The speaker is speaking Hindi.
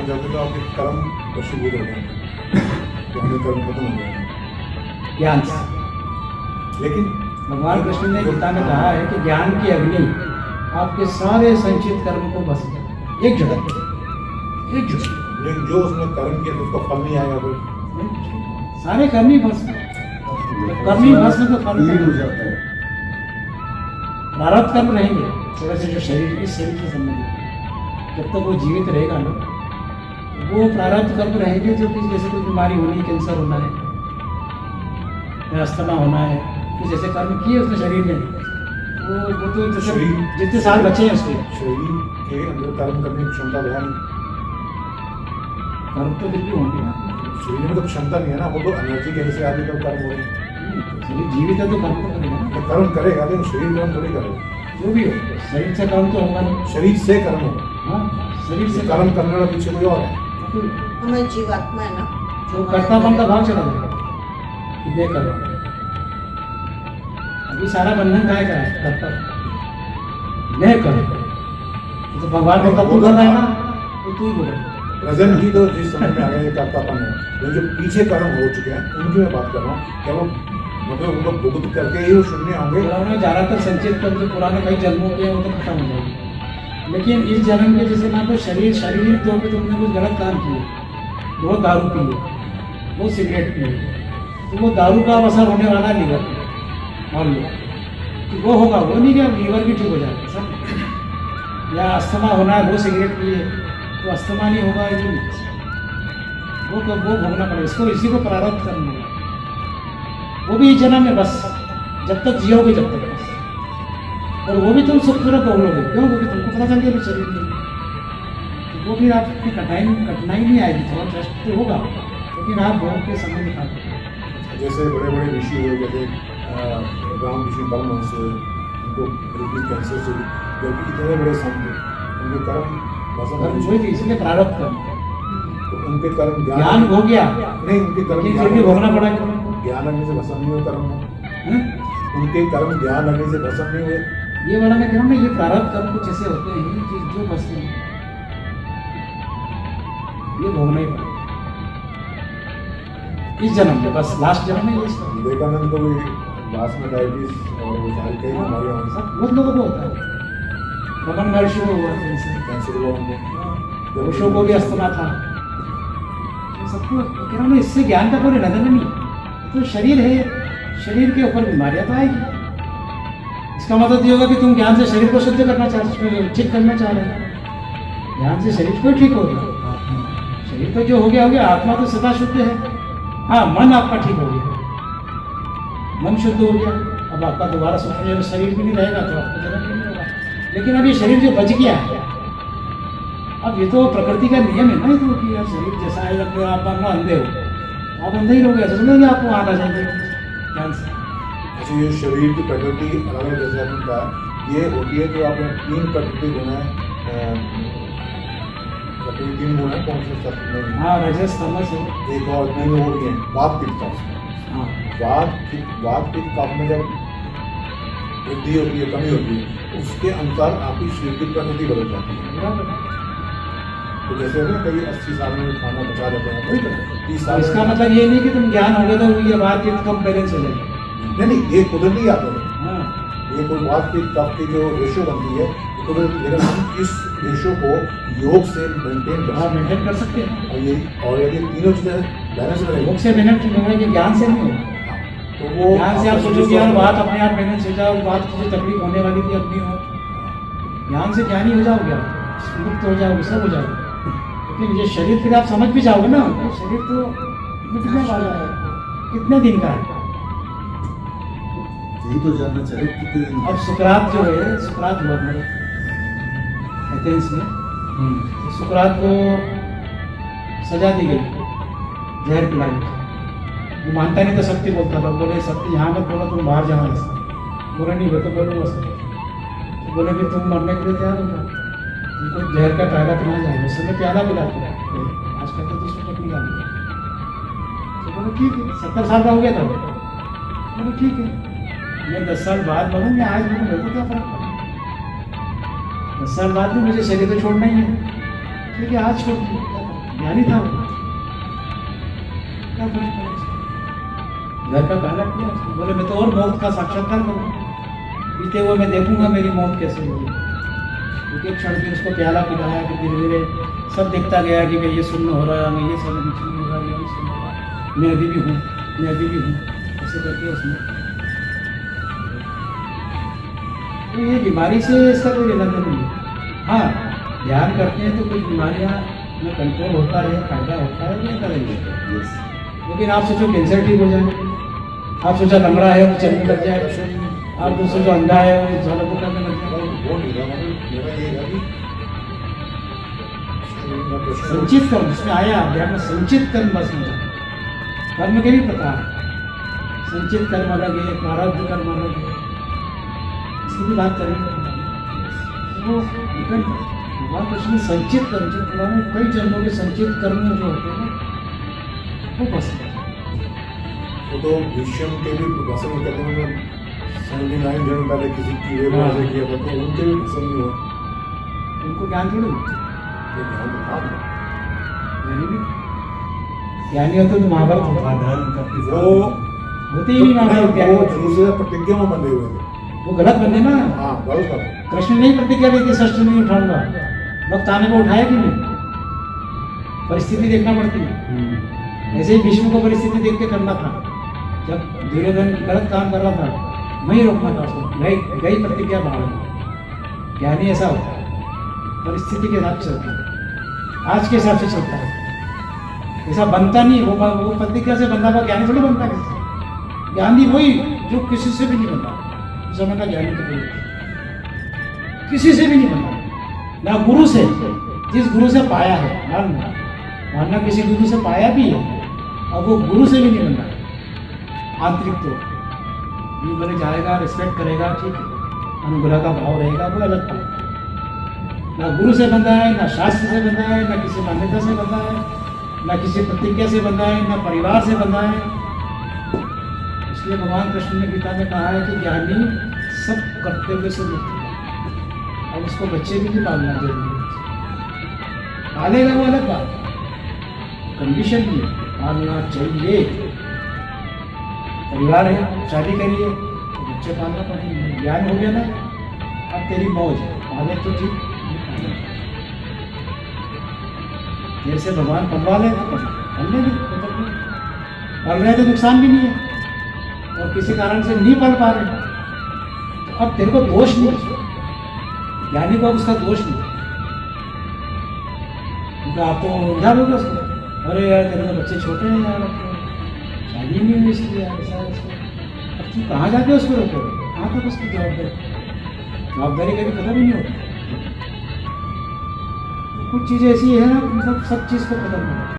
करते तो आपके कर्म वशीभूत हो जाएंगे, तो हमें कर्म खत्म हो जाएंगे ज्ञान से। लेकिन भगवान कृष्ण ने गीता में कहा है कि ज्ञान की अग्नि आपके सारे संचित कर्म को बस एक झटक एक झटक, लेकिन जो उसने कर्म किया तो उसका फल नहीं आएगा फिर। सारे कर्म ही भस्म, कर्म ही भस्म तो फल लीन हो नहीं। जाता है। प्रारब्ध कर्म रहेंगे थोड़ा से जो शरीर इस शरीर से संबंधित, जब तक वो जीवित रहेगा ना तो वो प्रारब्ध कर्म रहेंगे जो कि जैसे कोई बीमारी होनी, कैंसर होना है या अस्थमा होना है, कुछ ऐसे कर्म किए उसने शरीर में, वो तो जैसे शरीर- जितने साल बचे हैं उसके शरीर के अंदर कर्म करने की क्षमता है नहीं, कर्म तो फिर भी होंगे ना। शरीर में तो क्षमता नहीं है ना, वो तो एनर्जी कहीं से आदमी का कर्म हो रही है। शरीर जीवित है तो कर्म तो करेगा ना, तो कर्म करेगा लेकिन शरीर कर्म थोड़ी करेगा, जो भी हो शरीर से कर्म तो होगा नहीं। शरीर से कर्म होगा। हाँ, शरीर से कर्म करने वाला पीछे कोई और है। हमें जीवात्मा है ना, तो कर्तापन का भाव चला जाएगा कि मैं करूँ। अभी सारा बंधन काय का है, कर्ता मैं करूँ, तो भगवान को तब तू कर रहा है ना, तो तू ही बोले। प्रेजेंट ही तो जिस समय में आ गया ये कर्तापन है, लेकिन जो पीछे कर्म हो चुके हैं उनकी मैं बात कर रहा हूँ। क्या वो मतलब उनको भुगत करके ही वो शून्य होंगे? पुराने ज़्यादातर संचित कर्म जो पुराने कई जन्मों के हैं वो तो खत्म हो जाएंगे, लेकिन इस जन्म के जैसे मान लो शारीरिक तौर पे तुमने कुछ गलत काम किए, बहुत दारू पिए, बहुत सिगरेट पिए, तो वो दारू का असर होने वाला है लीवर पे, मान लो कि वो होगा, वो नहीं कि अब लीवर भी ठीक हो जाएगा सर, या अस्थमा होना है, वो सिगरेट पिए तो अस्थमा नहीं होगा, ये नहीं। वो भोगना पड़ेगा, इसको इसी को प्रारब्ध करना है, वो भी इस जन्म में बस जब तक जियोगे जब तक बस, और वो भी तुम सुखपूर्वक भोग लोगे, क्यों? क्योंकि तुमको पता चल गया शरीर में, तो वो भी आपकी कठिनाई नहीं आएगी, थोड़ा कष्ट तो होगा लेकिन आप भोग के समय निकाल पाओगे। जैसे बड़े बड़े ऋषि हुए, जैसे राम ऋषि परमहंस, उनको बिल्कुल कैंसर से, जो कि इतने बड़े संत थे, उनके कर्म भस्म और हो वही गए। इसलिए प्रारब्ध कर, तो उनके कर्म ज्ञान हो गया नहीं, उनके कर्म लेकिन फिर भी भोगना पड़ा क्यों? ज्ञान आने से भस्म नहीं हुए कर्म में, हैं? उनके कर्म ज्ञान आने से भस्म नहीं हुए। ये वाला मैं कह रहा हूँ ना, ये प्रारब्ध कर्म कुछ ऐसे होते हैं जो बसते हैं, ये भोगना ही पड़ेगा इस जन्म में, बस लास्ट जन्म में ये सब विवेकानंद को भी लास्ट में डायबिटीज और वो सारी कई बीमारियां हुई, सब बहुत लोगों को होता है। रमन महर्षि को हुआ कैंसर, कैंसर हुआ उनको, पुरुषों को भी अस्थमा था, तो सबको कह रहा हूँ ना, इससे ज्ञान का कोई नजर नहीं है, तो शरीर है, शरीर के ऊपर बीमारियां तो आएगी। इसका मतलब ये होगा कि तुम ज्ञान से शरीर को शुद्ध करना चाहते, ठीक करना चाह रहे हो, ज्ञान से शरीर को ठीक हो गया, शरीर तो जो हो गया, आत्मा तो सदा शुद्ध है। हाँ, मन आपका ठीक हो गया, मन शुद्ध हो गया, अब आपका दोबारा सूक्ष्म शरीर भी नहीं रहेगा तो आपको जन्म भी नहीं होगा, लेकिन अब ये शरीर जो बच गया है, अब ये तो प्रकृति का नियम है ना, ये तो कि यार शरीर जैसा है, जब आप मानो अंधे हो, आप अंधे ही रहोगे, ऐसा समझेंगे आपको वहाँ आ जाएंगे ज्ञान से। अच्छा, ये शरीर की प्रकृति अलग है, जैसे आपने कहा ये होती है कि आपने तीन प्रकृति गुण है, प्रकृति तीन गुण है, कौन से सब में? हाँ, रजस तमस है। एक और तीन वो भी है, वात पित्त कफ। हाँ, वात पित्त कफ में जब वृद्धि होती है, कमी होती है, उसके अनुसार आपकी शरीर की प्रकृति बदल जाती है। बराबर है। तो जैसे ना कई 80 साल में खाना बचा देते हैं, वही तो। 30 तो साल इसका में- मतलब ये नहीं कि तुम ज्ञान हो गए तो ये बात की कम बैलेंस हो जाएगी। नहीं, ये कुदरती आते हैं, हाँ, ये कोई वात पित्त कफ की जो रेशो बनती है, तो लेकिन हम इस रेशो को योग से मेंटेन कर हाँ, सकते मेंटेन कर सकते हैं। हैं, और यदि तीनों चीजें बैलेंस में योग रहेगी से मेहनत होगा, कि ज्ञान से नहीं होगा। तो वो ज्ञान से आप सोचो कि यार बात अपने आप बैलेंस हो जाए, बात की जो तकलीफ होने वाली थी अपनी हो, ज्ञान से ज्ञानी हो जाओगे, आप मुक्त हो जाओगे, सब हो जाएगा। लेकिन ये शरीर फिर आप समझ भी जाओगे ना, ये शरीर तो मिटने वाला है, कितने दिन का है। यही तो जानना चाहिए कितने दिन अब सुकरात जो है, सुकरात हुआ था एथेंस में, तो सुकरात को सजा दी गई, जहर पिलाई। वो मानता नहीं था, सत्य बोलता था, बोले सत्य यहाँ मत बोलो, तुम बाहर जाओ ऐसा बोले, नहीं वो तो बोलो सत्य, तो बोले फिर तुम मरने के लिए तैयार हो जाओ, तुमको जहर का प्याला पिला जाएगा, उस समय प्याला पिलाते हैं, आज कल तो दूसरी टेक्निक आ गई। तो बोले ठीक है, 70 साल का हो गया था, बोले ठीक है, मैं 10 साल बाद मरूँ, मैं आज मरूँ, मेरे को क्या फर्क पड़ा, 10 साल बाद भी मुझे शरीर तो छोड़ना ही है, ठीक है आज छोड़ दिया, क्या करूं? ज्ञानी था वो, क्या फर्क पड़ा उसको? घर का पहला किया उसने, बोले मैं तो और मौत का साक्षात्कार करूँगा, पीते हुए मैं देखूंगा मेरी मौत कैसे होगी। एक एक क्षण में उसको प्याला पिलाया कि धीरे धीरे सब देखता गया कि मैं ये सुन्न हो रहा है, मैं ये सब सुन्न हो रहा है, ये सुन्न हो रहा है, मैं अभी भी हूँ, मैं अभी भी हूँ, ऐसे करके उसने। तो ये बीमारी से इसका कोई लेना देना नहीं है। हाँ, ध्यान करते हैं तो कुछ बीमारियाँ में कंट्रोल होता है, फायदा होता है, ये करेंगे। लेकिन आप सोचो कैंसर ठीक हो जाए, आप सोचा लंगड़ा है वो चलने लग जाए, आप दूसरे जो अंधा है वो झाड़ू करने लग जाए। वो नहीं था, मतलब मेरा ये है कि संचित कर्म इसमें आया अध्याय में, संचित कर्म बस मुझे कर्म के भी प्रकार है। संचित कर्म अलग है, प्रारब्ध कर्म अलग है, इसकी भी बात करेंगे। वो डिपेंड भगवान कृष्ण ने संचित कर्म जो पुराने कई जन्मों के संचित कर्म जो होते हैं ना, वो पसंद है। वो तो विषम के भी भाषण करने में 79 जन्म पहले किसी कीड़े को ऐसे किया था, तो उनके भी पसंद नहीं हुआ। उनको ज्ञान थोड़ी होता। तो ध्यान तो था ना। ज्ञानी भी ज्ञानी होते तो महाभारत होता, साधारण काफी वो होते ही नहीं महाभारत ज्ञानी वो होते। धनुष से प्रतिज्ञा में बंधे हुए थे। वो गलत बंदे ना, हाँ, गलत बात है। कृष्ण ने ही प्रतिज्ञा दी थी शस्त्र नहीं उठाऊंगा, वक्त आने को उठाया कि नहीं, परिस्थिति देखना पड़ती है। ऐसे ही भीष्म को परिस्थिति देख के करना था, जब दुर्योधन गलत काम कर रहा था वहीं रोकना था उसको, गई प्रतिज्ञा बाहर। ज्ञानी ऐसा होता है, परिस्थिति के हिसाब से चलता है, आज के हिसाब से चलता है, ऐसा बनता नहीं। वो प्रतिज्ञा से बंधा हुआ ज्ञानी थोड़ी बनता है। ज्ञानी वही जो किसी से भी नहीं बनता, इस समय का ज्ञानी तो कोई किसी से भी नहीं बनता, ना गुरु से, जिस गुरु से पाया है, मानना किसी गुरु से पाया भी है, अब वो गुरु से भी नहीं बनता। आंतरिक तो ये बोले जाएगा, रिस्पेक्ट करेगा, ठीक है, अनुग्रह का भाव रहेगा, वो अलग बात है। ना गुरु से बंधा है, ना शास्त्र से बंधा है, ना किसी मान्यता से बंधा है, ना किसी प्रतिज्ञा से बंधा है, ना परिवार से बंधा है। इसलिए भगवान कृष्ण ने गीता में कहा है कि ज्ञानी सब कर्तव्य से मुक्त है। अब उसको बच्चे भी नहीं पालना जरूरी है, पालेगा वो अलग बात, कंडीशन नहीं पालना चाहिए। परिवार है, शादी करिए तो बच्चे पालना पड़ेगा, ज्ञान हो गया ना, अब तेरी मौज है, पाले तो ठीक, देर से भगवान पलवा लेगा, पलने भी पल रहे तो नुकसान भी नहीं है, और किसी कारण से नहीं पल पा रहे तो अब तेरे को दोष नहीं, ज्ञानी को अब उसका दोष नहीं, क्योंकि आप तो उलझा लोगे उसको, अरे यार तेरे तो बच्चे छोटे हैं यार, शादी नहीं हुई इसलिए यार, ऐसा अब तू कहाँ जाके उसको रोकोगे, कहाँ तक उसकी जवाबदारी कभी खत्म ही नहीं होती। कुछ चीज़ें ऐसी है ना, मतलब सब चीज़ को खत्म होना।